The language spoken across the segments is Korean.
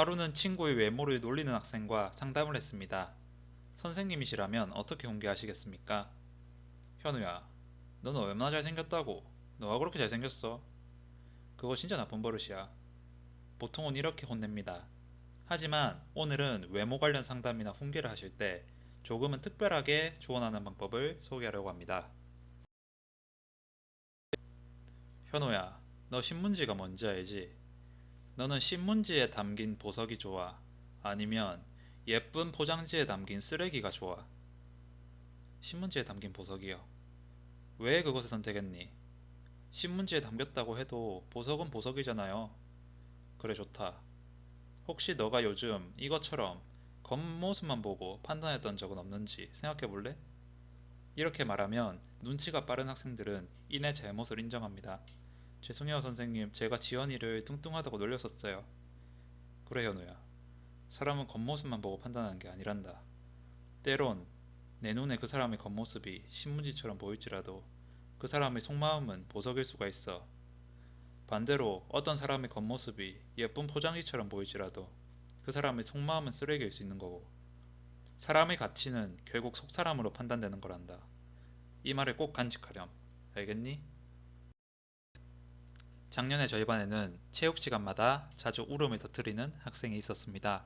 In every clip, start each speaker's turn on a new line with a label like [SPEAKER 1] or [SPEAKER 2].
[SPEAKER 1] 하루는 친구의 외모를 놀리는 학생과 상담을 했습니다. 선생님이시라면 어떻게 훈계하시겠습니까? 현우야, 너는 얼마나 잘생겼다고? 너가 그렇게 잘생겼어? 그거 진짜 나쁜 버릇이야. 보통은 이렇게 혼냅니다. 하지만 오늘은 외모 관련 상담이나 훈계를 하실 때 조금은 특별하게 조언하는 방법을 소개하려고 합니다. 현우야, 너 신문지가 뭔지 알지? 너는 신문지에 담긴 보석이 좋아? 아니면 예쁜 포장지에 담긴 쓰레기가 좋아? 신문지에 담긴 보석이요. 왜 그것을 선택했니? 신문지에 담겼다고 해도 보석은 보석이잖아요. 그래, 좋다. 혹시 너가 요즘 이것처럼 겉모습만 보고 판단했던 적은 없는지 생각해 볼래? 이렇게 말하면 눈치가 빠른 학생들은 이내 잘못을 인정합니다. 죄송해요, 선생님. 제가 지연이를 뚱뚱하다고 놀렸었어요. 그래, 현우야. 사람은 겉모습만 보고 판단하는 게 아니란다. 때론 내 눈에 그 사람의 겉모습이 신문지처럼 보일지라도 그 사람의 속마음은 보석일 수가 있어. 반대로 어떤 사람의 겉모습이 예쁜 포장지처럼 보일지라도 그 사람의 속마음은 쓰레기일 수 있는 거고, 사람의 가치는 결국 속사람으로 판단되는 거란다. 이 말을 꼭 간직하렴. 알겠니? 작년에 저희 반에는 체육 시간마다 자주 울음을 터뜨리는 학생이 있었습니다.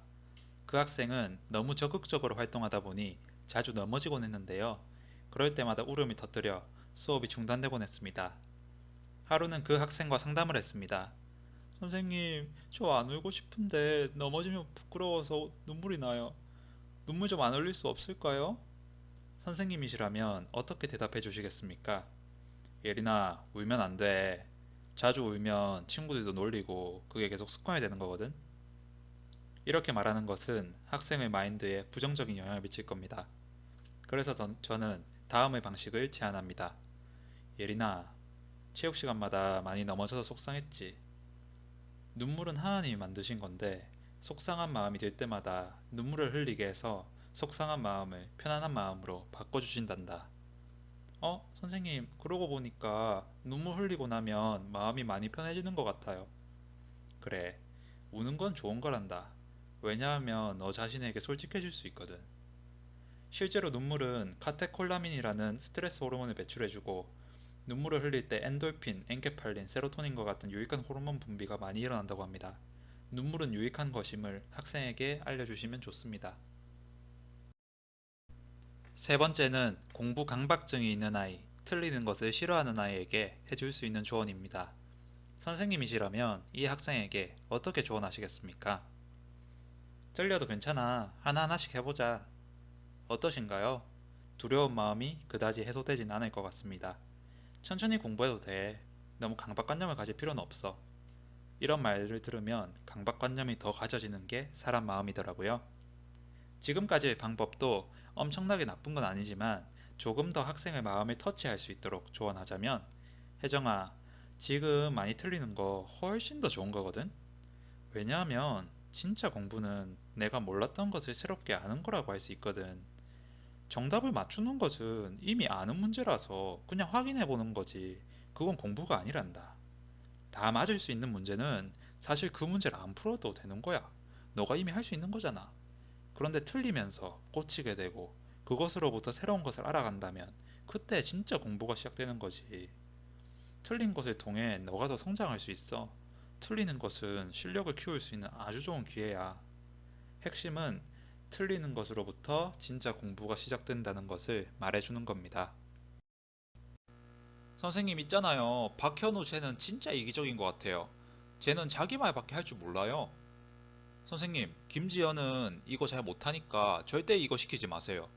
[SPEAKER 1] 그 학생은 너무 적극적으로 활동하다 보니 자주 넘어지곤 했는데요. 그럴 때마다 울음을 터뜨려 수업이 중단되곤 했습니다. 하루는 그 학생과 상담을 했습니다. 선생님, 저 안 울고 싶은데 넘어지면 부끄러워서 눈물이 나요. 눈물 좀 안 흘릴 수 없을까요? 선생님이시라면 어떻게 대답해 주시겠습니까? 예린아, 울면 안 돼. 자주 울면 친구들도 놀리고 그게 계속 습관이 되는 거거든. 이렇게 말하는 것은 학생의 마인드에 부정적인 영향을 미칠 겁니다. 그래서 저는 다음의 방식을 제안합니다. 예린아, 체육 시간마다 많이 넘어져서 속상했지. 눈물은 하나님이 만드신 건데 속상한 마음이 들 때마다 눈물을 흘리게 해서 속상한 마음을 편안한 마음으로 바꿔주신단다. 선생님, 그러고 보니까 눈물 흘리고 나면 마음이 많이 편해지는 것 같아요. 그래, 우는 건 좋은 거란다. 왜냐하면 너 자신에게 솔직해질 수 있거든. 실제로 눈물은 카테콜라민이라는 스트레스 호르몬을 배출해주고 눈물을 흘릴 때 엔돌핀, 엔케팔린, 세로토닌과 같은 유익한 호르몬 분비가 많이 일어난다고 합니다. 눈물은 유익한 것임을 학생에게 알려주시면 좋습니다. 세 번째는 공부 강박증이 있는 아이, 틀리는 것을 싫어하는 아이에게 해줄 수 있는 조언입니다. 선생님이시라면 이 학생에게 어떻게 조언하시겠습니까? 틀려도 괜찮아. 하나하나씩 해보자. 어떠신가요? 두려운 마음이 그다지 해소되진 않을 것 같습니다. 천천히 공부해도 돼. 너무 강박관념을 가질 필요는 없어. 이런 말을 들으면 강박관념이 더 가져지는 게 사람 마음이더라고요. 지금까지의 방법도 엄청나게 나쁜 건 아니지만 조금 더 학생의 마음을 터치할 수 있도록 조언하자면, 혜정아, 지금 많이 틀리는 거 훨씬 더 좋은 거거든? 왜냐하면 진짜 공부는 내가 몰랐던 것을 새롭게 아는 거라고 할 수 있거든. 정답을 맞추는 것은 이미 아는 문제라서 그냥 확인해 보는 거지. 그건 공부가 아니란다. 다 맞을 수 있는 문제는 사실 그 문제를 안 풀어도 되는 거야. 너가 이미 할 수 있는 거잖아. 그런데 틀리면서 꽂히게 되고 그것으로부터 새로운 것을 알아간다면 그때 진짜 공부가 시작되는 거지. 틀린 것을 통해 너가 더 성장할 수 있어. 틀리는 것은 실력을 키울 수 있는 아주 좋은 기회야. 핵심은 틀리는 것으로부터 진짜 공부가 시작된다는 것을 말해주는 겁니다. 선생님 있잖아요. 박현우 쟤는 진짜 이기적인 것 같아요. 쟤는 자기 말밖에 할 줄 몰라요. 선생님, 김지연은 이거 잘 못하니까 절대 이거 시키지 마세요.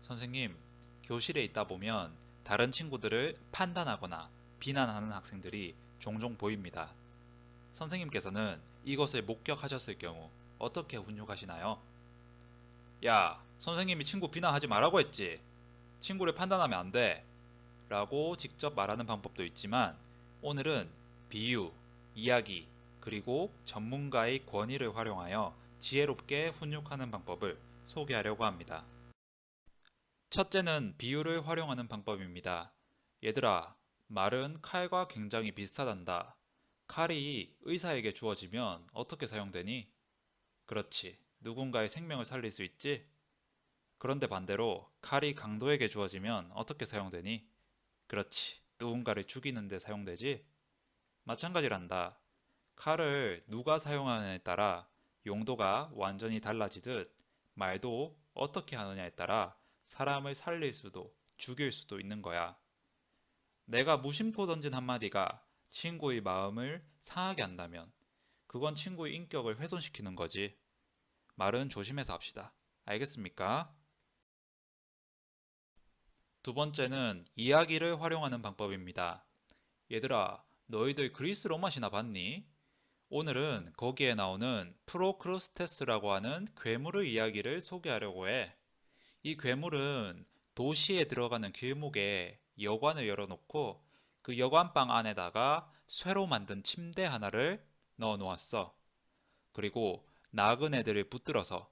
[SPEAKER 1] 선생님, 교실에 있다 보면 다른 친구들을 판단하거나 비난하는 학생들이 종종 보입니다. 선생님께서는 이것을 목격하셨을 경우 어떻게 훈육하시나요? 야, 선생님이 친구 비난하지 말라고 했지. 친구를 판단하면 안 돼. 라고 직접 말하는 방법도 있지만 오늘은 비유, 이야기, 그리고 전문가의 권위를 활용하여 지혜롭게 훈육하는 방법을 소개하려고 합니다. 첫째는 비유를 활용하는 방법입니다. 얘들아, 말은 칼과 굉장히 비슷하단다. 칼이 의사에게 주어지면 어떻게 사용되니? 그렇지. 누군가의 생명을 살릴 수 있지? 그런데 반대로 칼이 강도에게 주어지면 어떻게 사용되니? 그렇지. 누군가를 죽이는 데 사용되지? 마찬가지란다. 칼을 누가 사용하느냐에 따라 용도가 완전히 달라지듯 말도 어떻게 하느냐에 따라 사람을 살릴 수도 죽일 수도 있는 거야. 내가 무심코 던진 한마디가 친구의 마음을 상하게 한다면 그건 친구의 인격을 훼손시키는 거지. 말은 조심해서 합시다. 알겠습니까? 두 번째는 이야기를 활용하는 방법입니다. 얘들아, 너희들 그리스 로마 신화 봤니? 오늘은 거기에 나오는 프로크루스테스라고 하는 괴물의 이야기를 소개하려고 해. 이 괴물은 도시에 들어가는 길목에 여관을 열어놓고 그 여관방 안에다가 쇠로 만든 침대 하나를 넣어 놓았어. 그리고 나그네들을 붙들어서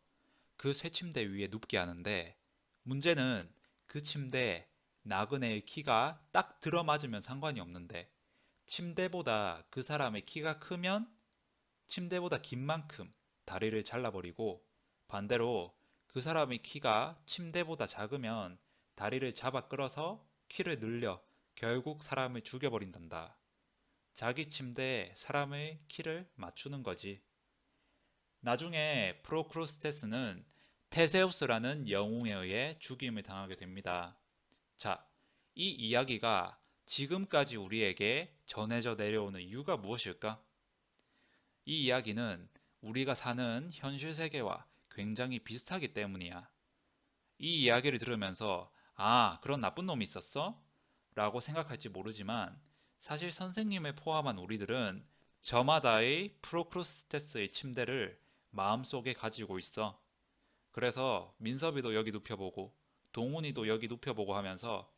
[SPEAKER 1] 그 쇠침대 위에 눕게 하는데 문제는 그 침대에 나그네의 키가 딱 들어맞으면 상관이 없는데 침대보다 그 사람의 키가 크면 침대보다 긴 만큼 다리를 잘라버리고 반대로 그 사람의 키가 침대보다 작으면 다리를 잡아 끌어서 키를 늘려 결국 사람을 죽여버린단다. 자기 침대에 사람의 키를 맞추는 거지. 나중에 프로크루스테스는 테세우스라는 영웅에 의해 죽임을 당하게 됩니다. 자, 이 이야기가 지금까지 우리에게 전해져 내려오는 이유가 무엇일까? 이 이야기는 우리가 사는 현실 세계와 굉장히 비슷하기 때문이야. 이 이야기를 들으면서 아, 그런 나쁜 놈이 있었어? 라고 생각할지 모르지만 사실 선생님을 포함한 우리들은 저마다의 프로크루스테스의 침대를 마음속에 가지고 있어. 그래서 민섭이도 여기 눕혀보고 동훈이도 여기 눕혀보고 하면서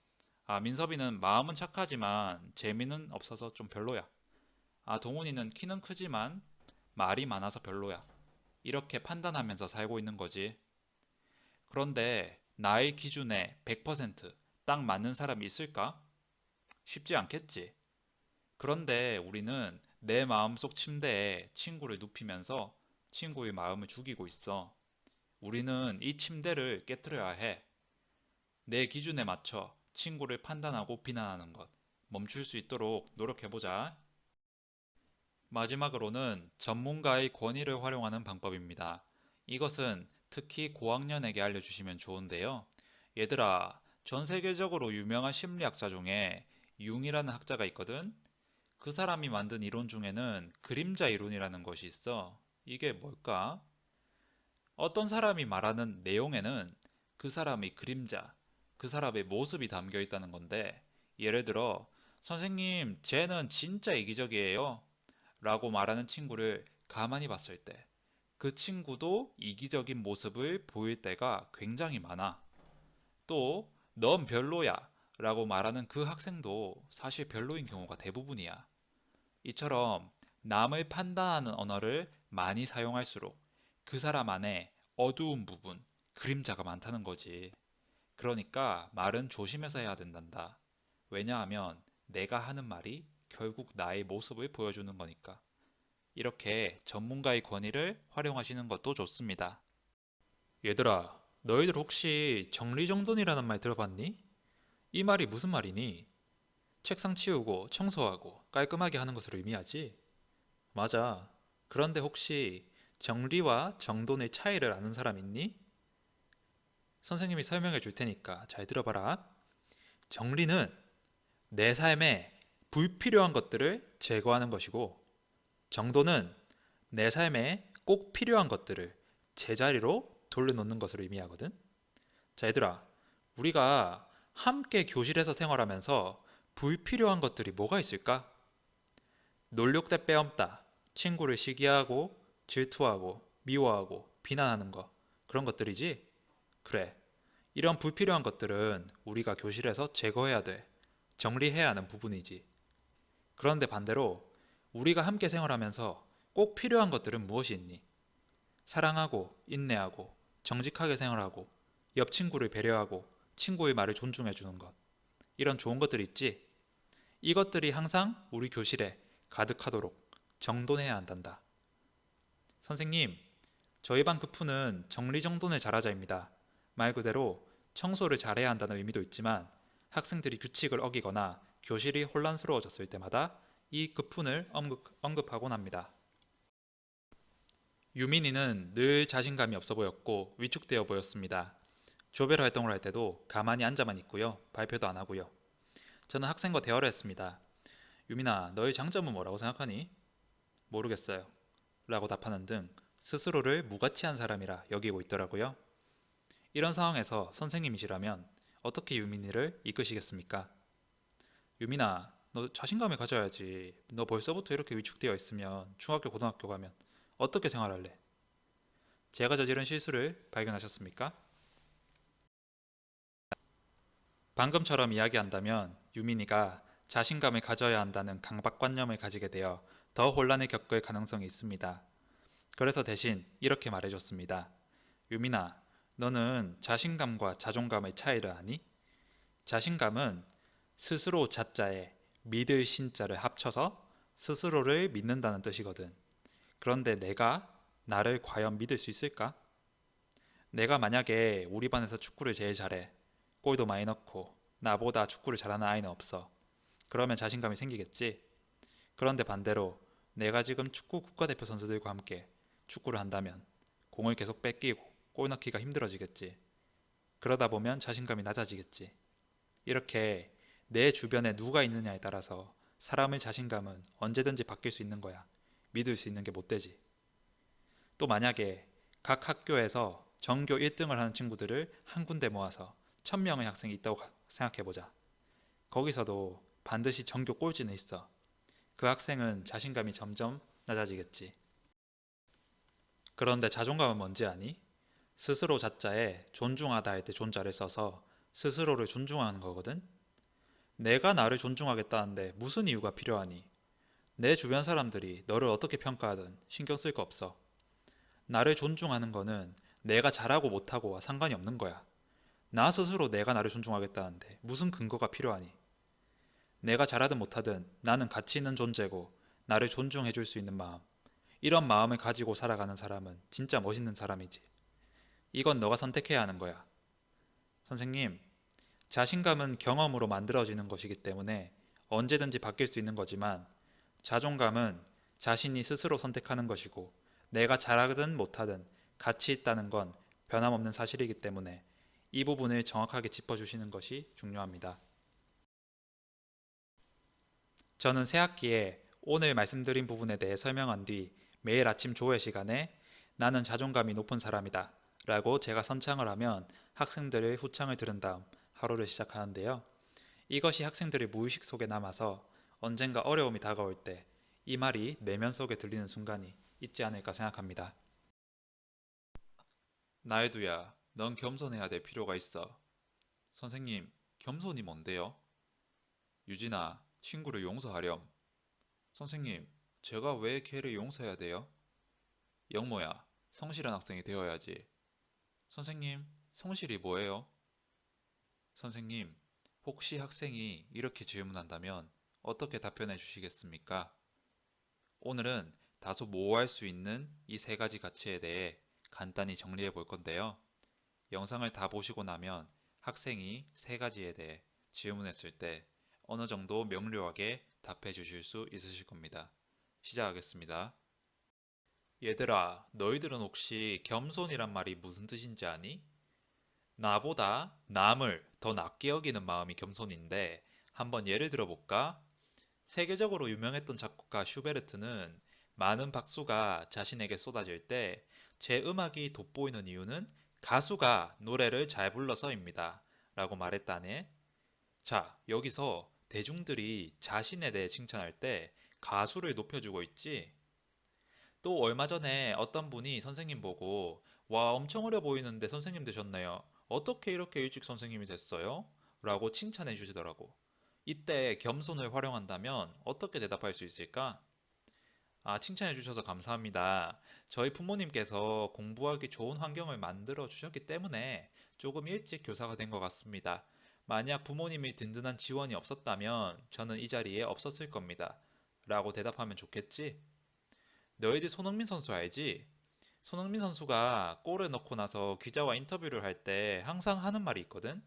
[SPEAKER 1] 아, 민섭이는 마음은 착하지만 재미는 없어서 좀 별로야. 아, 동훈이는 키는 크지만 말이 많아서 별로야. 이렇게 판단하면서 살고 있는 거지. 그런데 나의 기준에 100%딱 맞는 사람이 있을까? 쉽지 않겠지. 그런데 우리는 내 마음속 침대에 친구를 눕히면서 친구의 마음을 죽이고 있어. 우리는 이 침대를 깨트려야 해. 내 기준에 맞춰 친구를 판단하고 비난하는 것 멈출 수 있도록 노력해보자. 마지막으로는 전문가의 권위를 활용하는 방법입니다. 이것은 특히 고학년에게 알려주시면 좋은데요. 얘들아, 전 세계적으로 유명한 심리학자 중에 융이라는 학자가 있거든? 그 사람이 만든 이론 중에는 그림자 이론이라는 것이 있어. 이게 뭘까? 어떤 사람이 말하는 내용에는 그 사람의 그림자, 그 사람의 모습이 담겨 있다는 건데, 예를 들어, 선생님, 쟤는 진짜 이기적이에요. 라고 말하는 친구를 가만히 봤을 때, 그 친구도 이기적인 모습을 보일 때가 굉장히 많아. 또, 넌 별로야. 라고 말하는 그 학생도 사실 별로인 경우가 대부분이야. 이처럼 남을 판단하는 언어를 많이 사용할수록 그 사람 안에 어두운 부분, 그림자가 많다는 거지. 그러니까 말은 조심해서 해야 된단다. 왜냐하면 내가 하는 말이 결국 나의 모습을 보여주는 거니까. 이렇게 전문가의 권위를 활용하시는 것도 좋습니다. 얘들아, 너희들 혹시 정리정돈이라는 말 들어봤니? 이 말이 무슨 말이니? 책상 치우고 청소하고 깔끔하게 하는 것을 의미하지? 맞아. 그런데 혹시 정리와 정돈의 차이를 아는 사람 있니? 선생님이 설명해 줄 테니까 잘 들어봐라. 정리는 내 삶에 불필요한 것들을 제거하는 것이고, 정돈은 내 삶에 꼭 필요한 것들을 제자리로 돌려놓는 것을 의미하거든. 자, 얘들아, 우리가 함께 교실에서 생활하면서 불필요한 것들이 뭐가 있을까? 놀욕 때 빼엄다, 친구를 시기하고, 질투하고, 미워하고, 비난하는 거, 그런 것들이지? 그래. 이런 불필요한 것들은 우리가 교실에서 제거해야 돼. 정리해야 하는 부분이지. 그런데 반대로 우리가 함께 생활하면서 꼭 필요한 것들은 무엇이 있니? 사랑하고, 인내하고, 정직하게 생활하고, 옆 친구를 배려하고, 친구의 말을 존중해 주는 것. 이런 좋은 것들이 있지? 이것들이 항상 우리 교실에 가득하도록 정돈해야 한단다. 선생님, 저희 반 크푸는 정리정돈을 잘하자입니다. 말 그대로 청소를 잘해야 한다는 의미도 있지만 학생들이 규칙을 어기거나 교실이 혼란스러워졌을 때마다 이 급훈을 언급하곤 합니다. 유민이는 늘 자신감이 없어 보였고 위축되어 보였습니다. 조별 활동을 할 때도 가만히 앉아만 있고요. 발표도 안 하고요. 저는 학생과 대화를 했습니다. 유민아, 너의 장점은 뭐라고 생각하니? 모르겠어요. 라고 답하는 등 스스로를 무가치한 사람이라 여기고 있더라고요. 이런 상황에서 선생님이시라면 어떻게 유민이를 이끄시겠습니까? 유민아, 너 자신감을 가져야지. 너 벌써부터 이렇게 위축되어 있으면 중학교, 고등학교 가면 어떻게 생활할래? 제가 저지른 실수를 발견하셨습니까? 방금처럼 이야기한다면 유민이가 자신감을 가져야 한다는 강박관념을 가지게 되어 더 혼란을 겪을 가능성이 있습니다. 그래서 대신 이렇게 말해줬습니다. 유민아, 너는 자신감과 자존감의 차이를 아니? 자신감은 스스로 자자에 믿을 신자를 합쳐서 스스로를 믿는다는 뜻이거든. 그런데 내가 나를 과연 믿을 수 있을까? 내가 만약에 우리 반에서 축구를 제일 잘해. 골도 많이 넣고 나보다 축구를 잘하는 아이는 없어. 그러면 자신감이 생기겠지? 그런데 반대로 내가 지금 축구 국가대표 선수들과 함께 축구를 한다면 공을 계속 뺏기고 골 넣기가 힘들어지겠지. 그러다 보면 자신감이 낮아지겠지. 이렇게 내 주변에 누가 있느냐에 따라서 사람의 자신감은 언제든지 바뀔 수 있는 거야. 믿을 수 있는 게 못 되지. 또 만약에 각 학교에서 전교 1등을 하는 친구들을 한 군데 모아서 1000명의 학생이 있다고 생각해보자. 거기서도 반드시 전교 꼴찌는 있어. 그 학생은 자신감이 점점 낮아지겠지. 그런데 자존감은 뭔지 아니? 스스로 자자에 존중하다 할 때 존자를 써서 스스로를 존중하는 거거든? 내가 나를 존중하겠다는데 무슨 이유가 필요하니? 내 주변 사람들이 너를 어떻게 평가하든 신경 쓸 거 없어. 나를 존중하는 거는 내가 잘하고 못하고와 상관이 없는 거야. 나 스스로 내가 나를 존중하겠다는데 무슨 근거가 필요하니? 내가 잘하든 못하든 나는 가치 있는 존재고 나를 존중해 줄 수 있는 마음. 이런 마음을 가지고 살아가는 사람은 진짜 멋있는 사람이지. 이건 너가 선택해야 하는 거야. 선생님, 자신감은 경험으로 만들어지는 것이기 때문에 언제든지 바뀔 수 있는 거지만 자존감은 자신이 스스로 선택하는 것이고 내가 잘하든 못하든 가치 있다는 건 변함없는 사실이기 때문에 이 부분을 정확하게 짚어주시는 것이 중요합니다. 저는 새학기에 오늘 말씀드린 부분에 대해 설명한 뒤 매일 아침 조회 시간에 나는 자존감이 높은 사람이다 라고 제가 선창을 하면 학생들의 후창을 들은 다음 하루를 시작하는데요. 이것이 학생들의 무의식 속에 남아서 언젠가 어려움이 다가올 때 이 말이 내면 속에 들리는 순간이 있지 않을까 생각합니다. 나에두야, 넌 겸손해야 될 필요가 있어. 선생님, 겸손이 뭔데요? 유진아, 친구를 용서하렴. 선생님, 제가 왜 걔를 용서해야 돼요? 영모야, 성실한 학생이 되어야지. 선생님, 성실이 뭐예요? 선생님, 혹시 학생이 이렇게 질문한다면 어떻게 답변해 주시겠습니까? 오늘은 다소 모호할 수 있는 이 세 가지 가치에 대해 간단히 정리해 볼 건데요. 영상을 다 보시고 나면 학생이 세 가지에 대해 질문했을 때 어느 정도 명료하게 답해 주실 수 있으실 겁니다. 시작하겠습니다. 얘들아, 너희들은 혹시 겸손이란 말이 무슨 뜻인지 아니? 나보다 남을 더 낮게 여기는 마음이 겸손인데 한번 예를 들어볼까? 세계적으로 유명했던 작곡가 슈베르트는 많은 박수가 자신에게 쏟아질 때 제 음악이 돋보이는 이유는 가수가 노래를 잘 불러서입니다. 라고 말했다네. 자, 여기서 대중들이 자신에 대해 칭찬할 때 가수를 높여주고 있지. 또 얼마 전에 어떤 분이 선생님 보고 와, 엄청 어려 보이는데 선생님 되셨네요. 어떻게 이렇게 일찍 선생님이 됐어요? 라고 칭찬해 주시더라고. 이때 겸손을 활용한다면 어떻게 대답할 수 있을까? 아, 칭찬해 주셔서 감사합니다. 저희 부모님께서 공부하기 좋은 환경을 만들어 주셨기 때문에 조금 일찍 교사가 된 것 같습니다. 만약 부모님이 든든한 지원이 없었다면 저는 이 자리에 없었을 겁니다. 라고 대답하면 좋겠지? 너희들 손흥민 선수 알지? 손흥민 선수가 골을 넣고 나서 기자와 인터뷰를 할 때 항상 하는 말이 있거든.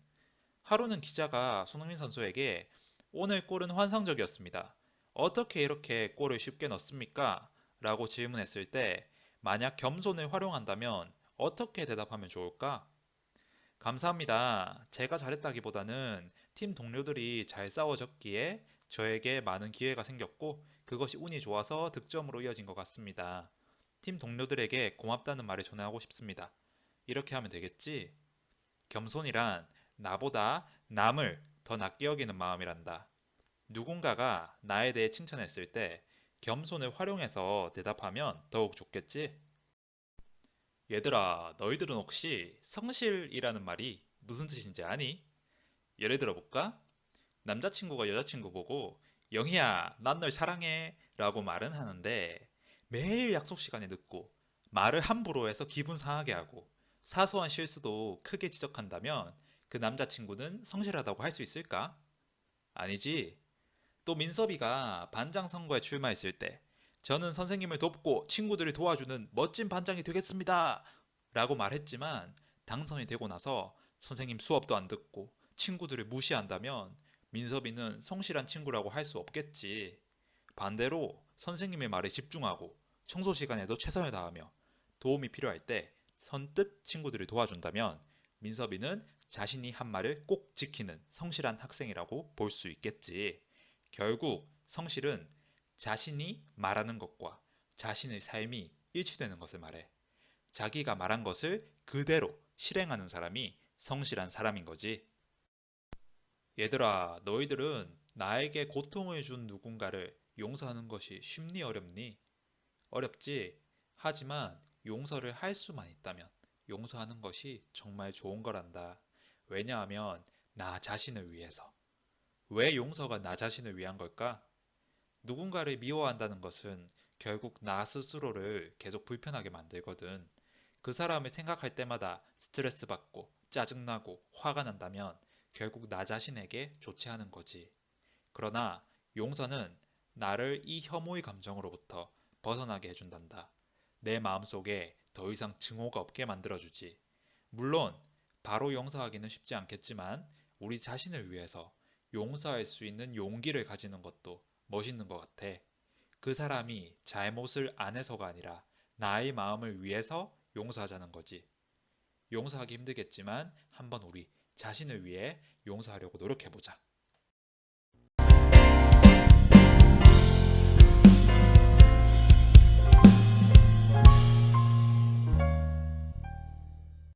[SPEAKER 1] 하루는 기자가 손흥민 선수에게 오늘 골은 환상적이었습니다. 어떻게 이렇게 골을 쉽게 넣습니까? 라고 질문했을 때 만약 겸손을 활용한다면 어떻게 대답하면 좋을까? 감사합니다. 제가 잘했다기보다는 팀 동료들이 잘 싸워줬기에 저에게 많은 기회가 생겼고 그것이 운이 좋아서 득점으로 이어진 것 같습니다. 팀 동료들에게 고맙다는 말을 전하고 싶습니다. 이렇게 하면 되겠지? 겸손이란 나보다 남을 더 낮게 여기는 마음이란다. 누군가가 나에 대해 칭찬했을 때 겸손을 활용해서 대답하면 더욱 좋겠지? 얘들아, 너희들은 혹시 성실이라는 말이 무슨 뜻인지 아니? 예를 들어볼까? 남자친구가 여자친구 보고 영희야, 난 널 사랑해 라고 말은 하는데 매일 약속 시간에 늦고 말을 함부로 해서 기분 상하게 하고 사소한 실수도 크게 지적한다면 그 남자친구는 성실하다고 할 수 있을까? 아니지. 또 민섭이가 반장 선거에 출마했을 때 저는 선생님을 돕고 친구들을 도와주는 멋진 반장이 되겠습니다. 라고 말했지만 당선이 되고 나서 선생님 수업도 안 듣고 친구들을 무시한다면 민섭이는 성실한 친구라고 할 수 없겠지. 반대로 선생님의 말에 집중하고 청소 시간에도 최선을 다하며 도움이 필요할 때 선뜻 친구들을 도와준다면 민섭이는 자신이 한 말을 꼭 지키는 성실한 학생이라고 볼 수 있겠지. 결국 성실은 자신이 말하는 것과 자신의 삶이 일치되는 것을 말해. 자기가 말한 것을 그대로 실행하는 사람이 성실한 사람인 거지. 얘들아, 너희들은 나에게 고통을 준 누군가를 용서하는 것이 쉽니 어렵니? 어렵지. 하지만 용서를 할 수만 있다면 용서하는 것이 정말 좋은 거란다. 왜냐하면 나 자신을 위해서. 왜 용서가 나 자신을 위한 걸까? 누군가를 미워한다는 것은 결국 나 스스로를 계속 불편하게 만들거든. 그 사람을 생각할 때마다 스트레스 받고 짜증나고 화가 난다면 결국 나 자신에게 좋지 않은 거지. 그러나 용서는 나를 이 혐오의 감정으로부터 벗어나게 해준단다. 내 마음속에 더 이상 증오가 없게 만들어주지. 물론 바로 용서하기는 쉽지 않겠지만 우리 자신을 위해서 용서할 수 있는 용기를 가지는 것도 멋있는 것 같아. 그 사람이 잘못을 안 해서가 아니라 나의 마음을 위해서 용서하자는 거지. 용서하기 힘들겠지만 한번 우리 자신을 위해 용서하려고 노력해보자.